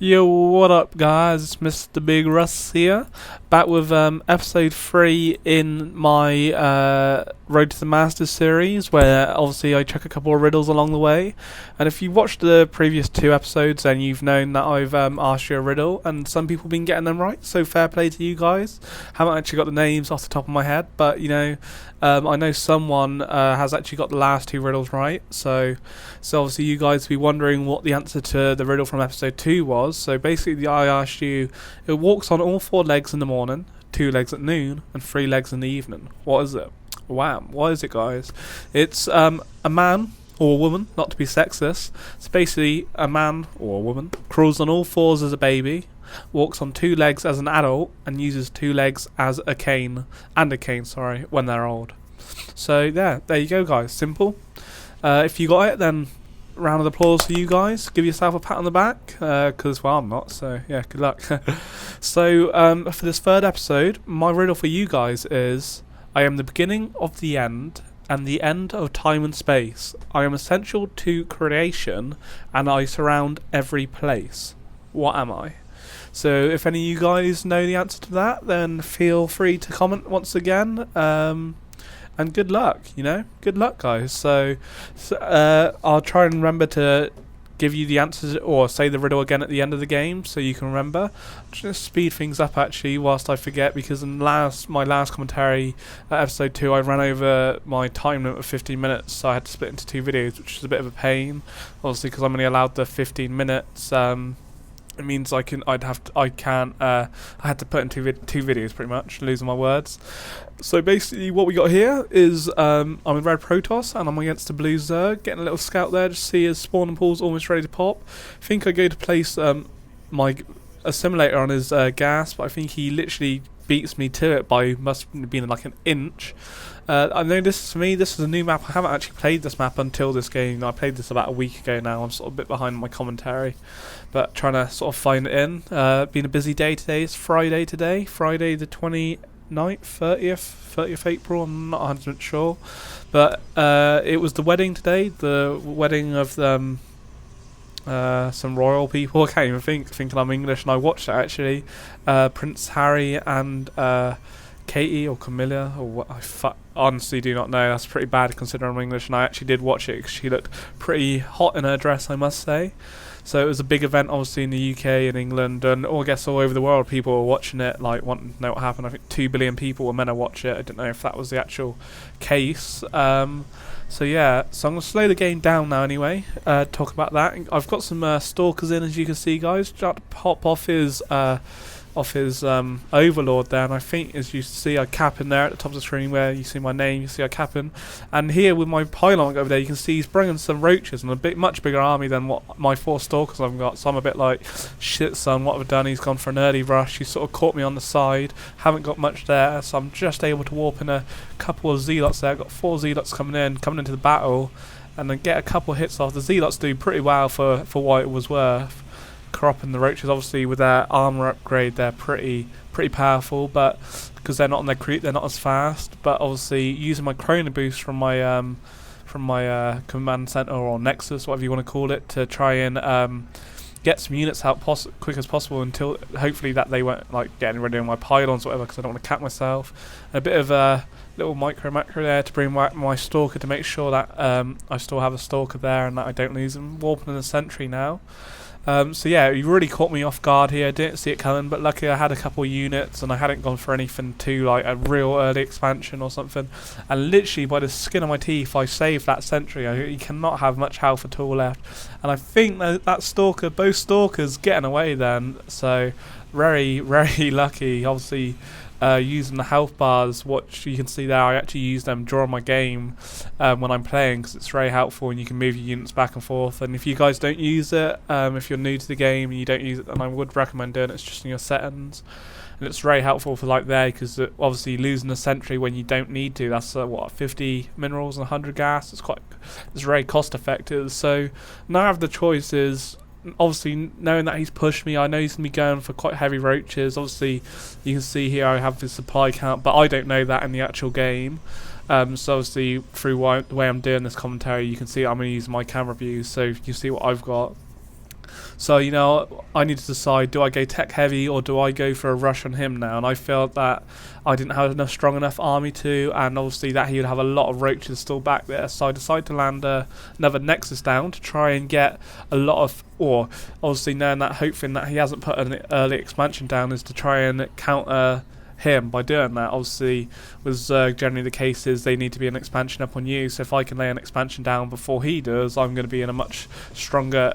Yo, what up guys, it's Mr.BigRuss here, back with episode 3 in my Road to the Masters series, where obviously I chuck a couple of riddles along the way. And if you watched the previous 2 episodes, then you've known that I've asked you a riddle, and some people have been getting them right, so fair play to you guys. Haven't actually got the names off the top of my head, but you know, I know someone has actually got the last 2 riddles right, so obviously you guys will be wondering what the answer to the riddle from episode 2 was. So basically I asked you, it walks on all 4 legs in the morning, 2 legs at noon, and 3 legs in the evening. What is it? Wow, what is it guys? It's a man or a woman, not to be sexist. It's basically a man or a woman crawls on all 4s as a baby, walks on 2 legs as an adult, and uses 2 legs as a cane, when they're old. So yeah, there you go guys, simple. If you got it, then round of applause for you guys. Give yourself a pat on the back, because well, I'm not, so yeah, good luck. So for this 3rd episode, my riddle for you guys is: I am the beginning of the end, and the end of time and space. I am essential to creation, and I surround every place. What am I? So if any of you guys know the answer to that, then feel free to comment once again. And good luck, you know? Good luck, guys. So I'll try and remember to give you the answers or say the riddle again at the end of the game so you can remember. Just speed things up actually whilst I forget, because in my last commentary episode 2 I ran over my time limit of 15 minutes, so I had to split into 2 videos, which is a bit of a pain, obviously, because I'm only allowed the 15 minutes. It means I had to put in two videos pretty much, losing my words. So basically what we got here is I'm in red Protoss and I'm against a blue Zerg, getting a little scout there, just see his spawning pool's almost ready to pop. I think I go to place my assimilator on his gas, but I think he literally beats me to it by must have been like an inch. I know this is a new map. I haven't actually played this map until this game. I played this about a week ago now. I'm sort of a bit behind my commentary, but trying to sort of find it in. Been a busy day today. It's Friday today, Friday the 29th, 30th April, I'm not 100% sure, but it was the wedding today, the wedding of some royal people. I can't even thinking I'm English, and I watched it actually. Prince Harry and Katie or Camilla or what, I honestly do not know. That's pretty bad considering I'm English, and I actually did watch it because she looked pretty hot in her dress, I must say. So it was a big event obviously in the UK and England, and I guess all over the world people were watching it, like wanting to know what happened. I think 2 billion people were meant to watch it. I didn't know if that was the actual case. So yeah, so I'm going to slow the game down now anyway, talk about that. I've got some stalkers in, as you can see guys. Just to pop off his overlord there, and I think as you see I cap in there at the top of the screen where you see my name, you see I cap in, and here with my pylon over there you can see he's bringing some roaches and a much bigger army than what my 4 stalkers I've got. So I'm a bit like, shit son, what have I done? He's gone for an early rush, he sort of caught me on the side, haven't got much there, so I'm just able to warp in a couple of zealots there. I've got 4 zealots coming into the battle, and then get a couple of hits off. The zealots do pretty well for what it was worth. Cropping the roaches, obviously with their armor upgrade, they're pretty powerful, but because they're not on their creep, they're not as fast. But obviously using my chrono boost from my command center or nexus, whatever you want to call it, to try and get some units out quick as possible, until hopefully that they won't like getting rid of my pylons or whatever, because I don't want to cap myself. And a bit of a little macro there to bring back my stalker to make sure that I still have a stalker there and that I don't lose him. Warping in the sentry now. So yeah, you really caught me off guard here. Didn't see it coming, but luckily I had a couple of units and I hadn't gone for anything too like a real early expansion or something. And literally by the skin of my teeth, I saved that sentry. He cannot have much health at all left. And I think that stalker, both stalkers, getting away then. So very, very lucky. Obviously, using the health bars, what you can see there, I actually use them during my game when I'm playing, because it's very helpful and you can move your units back and forth. And if you guys don't use it, if you're new to the game and you don't use it, then I would recommend doing it. It's just in your settings, and it's very helpful for like there, because obviously losing a sentry when you don't need to, that's what, 50 minerals and 100 gas. It's very cost effective. So now I have the choices. Obviously, knowing that he's pushed me, I know he's going to be going for quite heavy roaches. Obviously, you can see here I have the supply count, but I don't know that in the actual game. So obviously, through the way I'm doing this commentary, you can see I'm going to use my camera view, so you can see what I've got. So, you know, I need to decide, do I go tech heavy or do I go for a rush on him now? And I felt that I didn't have enough strong enough army to, and obviously that he would have a lot of roaches still back there. So I decided to land another Nexus down to try and get a lot of, or obviously knowing that, hoping that he hasn't put an early expansion down, is to try and counter him by doing that. Obviously, was generally the case is they need to be an expansion up on you, so if I can lay an expansion down before he does, I'm going to be in a much stronger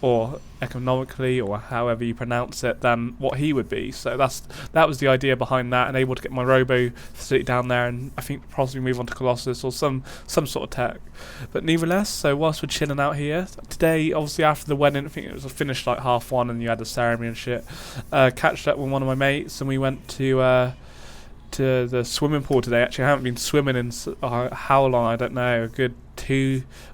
or economically, or however you pronounce it, than what he would be. So that was the idea behind that, and able to get my robo facility down there, and I think possibly move on to Colossus or some sort of tech. But nevertheless, so whilst we're chilling out here today, obviously after the wedding, I think it was finished like 1:30, and you had the ceremony and shit, catched up with one of my mates, and we went to the swimming pool today. Actually, I haven't been swimming in how long, I don't know, a good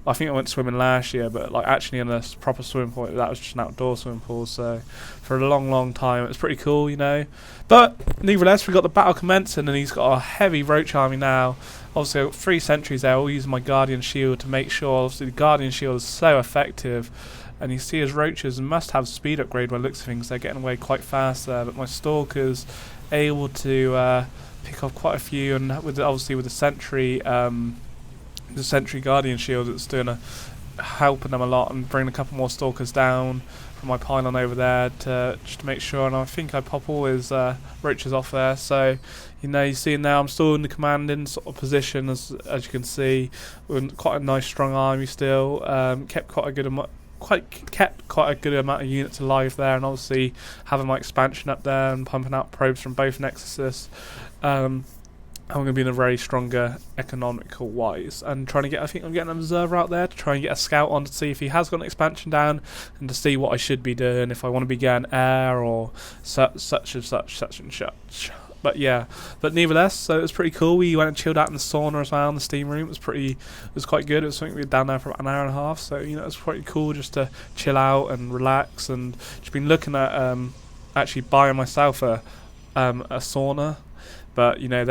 I think I went swimming last year, but like actually in a proper swimming pool. That was just an outdoor swimming pool, so for a long time it was pretty cool, you know. But nevertheless, we got the battle commencing, and he's got a heavy roach army now. Obviously I've got 3 sentries there, all using my Guardian Shield to make sure. Obviously the Guardian Shield is so effective, and you see his roaches must have speed upgrade by the looks of things. They're getting away quite fast there, but my Stalker's able to pick off quite a few, and obviously with the Sentry Guardian Shield, it's doing helping them a lot, and bringing a couple more Stalkers down from my pylon over there just to make sure. And I think I pop all his roaches off there. So, you know, you see now I'm still in the commanding sort of position, as you can see, with quite a nice strong army still. Kept quite a good amount of units alive there, and obviously having my expansion up there and pumping out probes from both Nexuses. I'm going to be in a very stronger economical wise, and trying to get, I think I'm getting an observer out there to try and get a scout on to see if he has got an expansion down, and to see what I should be doing, if I want to be getting air or such and such. But yeah, but nevertheless, so it was pretty cool. We went and chilled out in the sauna as well, in the steam room. It was quite good. It was something we were down there for about an hour and a half, so you know, it was pretty cool just to chill out and relax. And just been looking at actually buying myself a sauna. But you know, I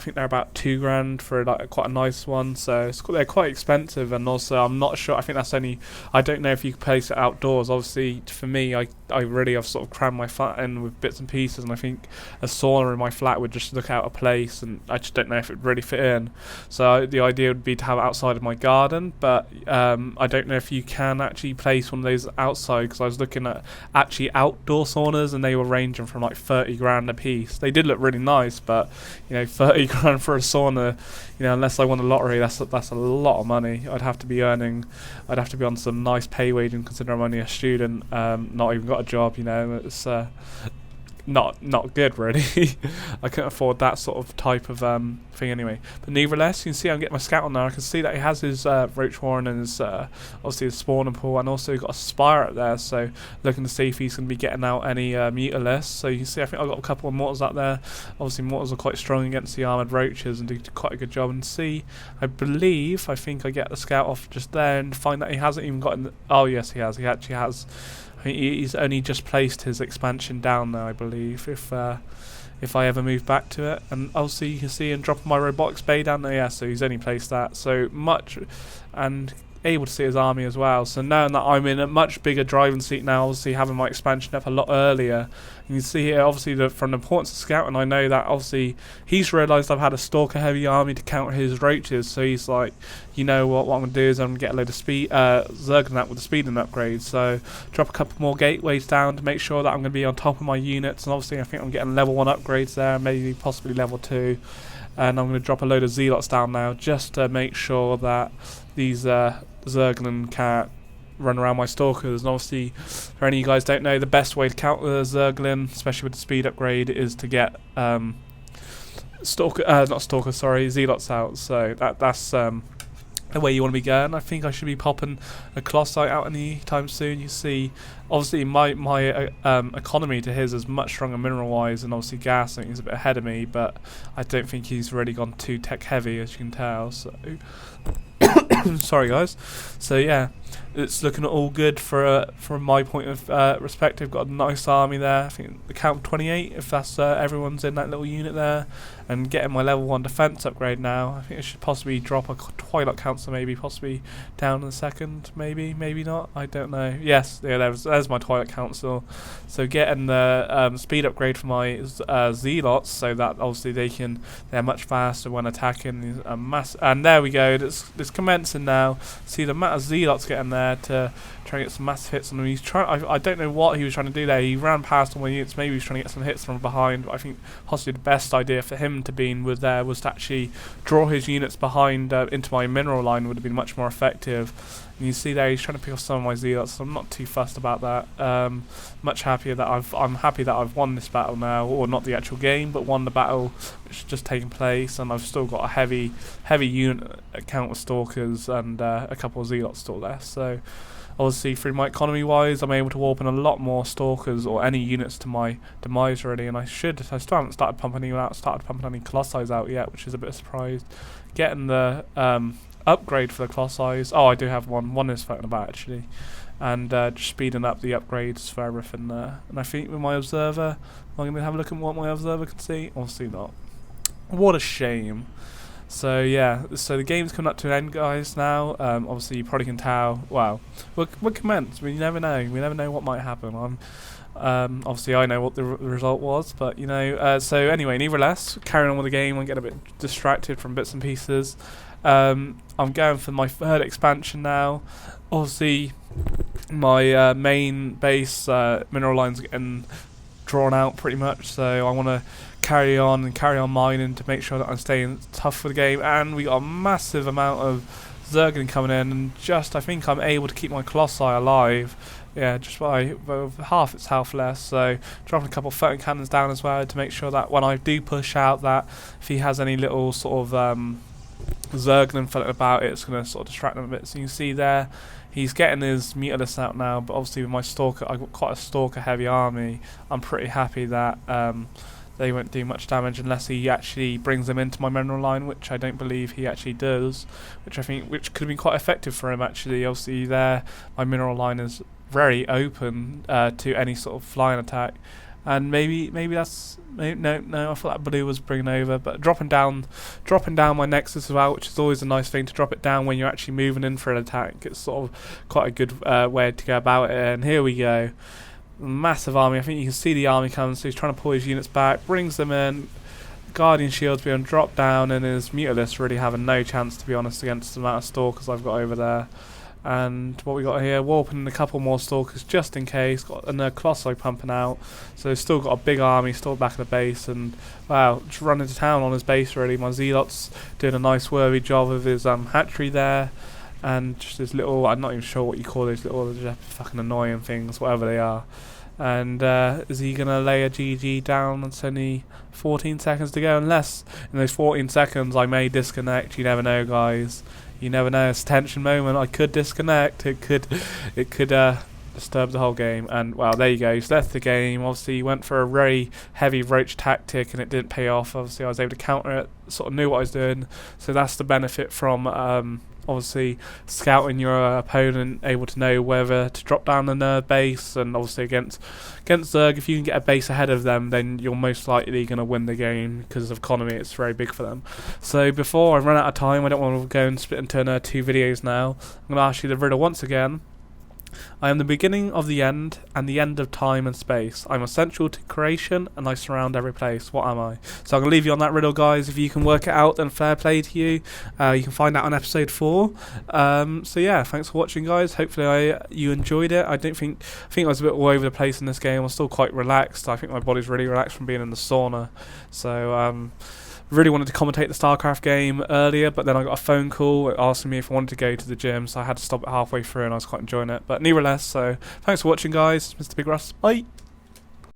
think they're about $2,000 for like quite a nice one. So they're quite expensive, and also I'm not sure. I think that's only. I don't know if you can place it outdoors. Obviously, for me, I really have sort of crammed my flat in with bits and pieces, and I think a sauna in my flat would just look out of place, and I just don't know if it would really fit in. So the idea would be to have it outside of my garden, but I don't know if you can actually place one of those outside, because I was looking at actually outdoor saunas, and they were ranging from like $30,000 a piece. They did look really nice, but you know, $30,000 for a sauna, you know, unless I won the lottery, that's a lot of money. I'd have to be on some nice pay wage, and considering I'm only a student, not even got a job, you know, it's not good really. I couldn't afford that sort of type of thing anyway. But nevertheless, you can see I'm getting my scout on there. I can see that he has his roach warren and his obviously his spawning pool, and also got a spire up there, so looking to see if he's going to be getting out any mutalisks. So you can see I think I've got a couple of mortars out there. Obviously mortars are quite strong against the armoured roaches and do quite a good job. And see, I think I get the scout off just there and find that he hasn't even gotten oh yes, he actually has. I think he's only just placed his expansion down there, I believe, if I ever move back to it. And also you can see him dropping my robotics bay down there, yeah, so he's only placed that. So much, and able to see his army as well. So knowing that I'm in a much bigger driving seat now, obviously having my expansion up a lot earlier, you can see here obviously from the importance of scouting, I know that obviously he's realised I've had a stalker heavy army to counter his roaches, so he's like, you know what I'm going to do is I'm going to get a load of speed Zergling up with the speeding upgrade, so drop a couple more gateways down to make sure that I'm going to be on top of my units. And obviously I think I'm getting level 1 upgrades there, maybe possibly level 2, and I'm going to drop a load of zealots down now just to make sure that these Zergling can't run around my stalkers. And obviously, for any of you guys don't know, the best way to counter the Zergling, especially with the speed upgrade, is to get zealots out. So that's the way you want to be going. I think I should be popping a Colossi out any time soon. You see, obviously my economy to his is much stronger mineral wise, and obviously gas, I think he's a bit ahead of me, but I don't think he's really gone too tech heavy, as you can tell. So Sorry guys. So yeah, it's looking all good from my point of perspective. Got a nice army there. I think the count 28 if that's everyone's in that little unit there, and getting my level 1 defense upgrade now. I think I should possibly drop a Twilight Council, maybe possibly down in a second, maybe not, I don't know. Yes, yeah, there's my Twilight Council. So getting the speed upgrade for my Zealots, so that obviously they're much faster when attacking. And there we go, it's commencing now. See the amount of Zealots getting there to try and get some massive hits on him. He's trying. I don't know what he was trying to do there. He ran past all my units. Maybe he was trying to get some hits from behind. But I think possibly the best idea for him to be was to actually draw his units behind into my mineral line. Would have been much more effective. And you see there he's trying to pick off some of my Zealots. So I'm not too fussed about that. Much happier that I'm happy that I've won this battle now, or not the actual game, but won the battle which has just taken place. And I've still got a heavy unit count of Stalkers and a couple of Zealots still left. So obviously through my economy wise, I'm able to warp in a lot more Stalkers or any units to my demise already, and I still haven't started pumping any Colossi out yet, which is a bit of a surprise. Getting the upgrade for the Colossi. Oh, I do have one is floating about actually, and just speeding up the upgrades for everything there. And I think with my Observer, I'm going to have a look at what my Observer can see. Obviously not. What a shame. So yeah, so the game's coming up to an end, guys. Now, obviously you probably can tell. Well, we'll commence. We never know. We never know what might happen. Obviously I know what the result was, but you know. So anyway, nevertheless, carrying on with the game. I'm getting a bit distracted from bits and pieces. I'm going for my third expansion now. Obviously, my main base mineral lines are getting drawn out pretty much, so I want to carry on mining to make sure that I'm staying tough for the game. And we got a massive amount of Zerglin coming in, and just I think I'm able to keep my Colossi alive. Yeah, just by half its health less. So dropping a couple of floating cannons down as well to make sure that when I do push out, that if he has any little sort of Zerglin floating about, it's going to sort of distract them a bit. So you can see there, he's getting his Mutalisk out now, but obviously with my Stalker, I've got quite a Stalker heavy army. I'm pretty happy that they won't do much damage unless he actually brings them into my mineral line, which I don't believe he actually does, which could have been quite effective for him actually. Obviously there, my mineral line is very open to any sort of flying attack. And maybe that's no. I thought that blue was bringing over, but dropping down my Nexus as well, which is always a nice thing to drop it down when you're actually moving in for an attack. It's sort of quite a good way to go about it. And here we go, massive army. I think you can see the army coming. So he's trying to pull his units back, brings them in. Guardian Shield's being dropped down, and his Mutalisk really having no chance, to be honest, against the amount of Stalkers I've got over there. And what we got here, warping a couple more Stalkers just in case. Got a Colossi pumping out, so still got a big army still back at the base. And wow, just running to town on his base really. My Zealots doing a nice worthy job of his hatchery there, and just his little, I'm not even sure what you call those little fucking annoying things, whatever they are. And is he gonna lay a GG down? It's only 14 seconds to go, unless in those 14 seconds I may disconnect. You never know, guys. You never know. It's a tension moment. I could disconnect. It could disturb the whole game. And well, there you go. He's left the game. Obviously, he went for a very heavy roach tactic, and it didn't pay off. Obviously, I was able to counter it. Sort of knew what I was doing. So that's the benefit from obviously scouting your opponent, able to know whether to drop down the nerd base. And obviously against Zerg, if you can get a base ahead of them, then you're most likely going to win the game because of economy. It's very big for them. So before I run out of time, I don't want to go and split into 2 videos now. I'm going to ask you the riddle once again. I am the beginning of the end, and the end of time and space. I'm essential to creation, and I surround every place. What am I? So I'm going to leave you on that riddle, guys. If you can work it out, then fair play to you. You can find out on episode 4. So yeah, thanks for watching, guys. Hopefully you enjoyed it. I think I was a bit all over the place in this game. I'm still quite relaxed. I think my body's really relaxed from being in the sauna. So really wanted to commentate the StarCraft game earlier, but then I got a phone call asking me if I wanted to go to the gym, so I had to stop it halfway through, and I was quite enjoying it. But nevertheless, so thanks for watching, guys. Mr.BigRuss. Bye.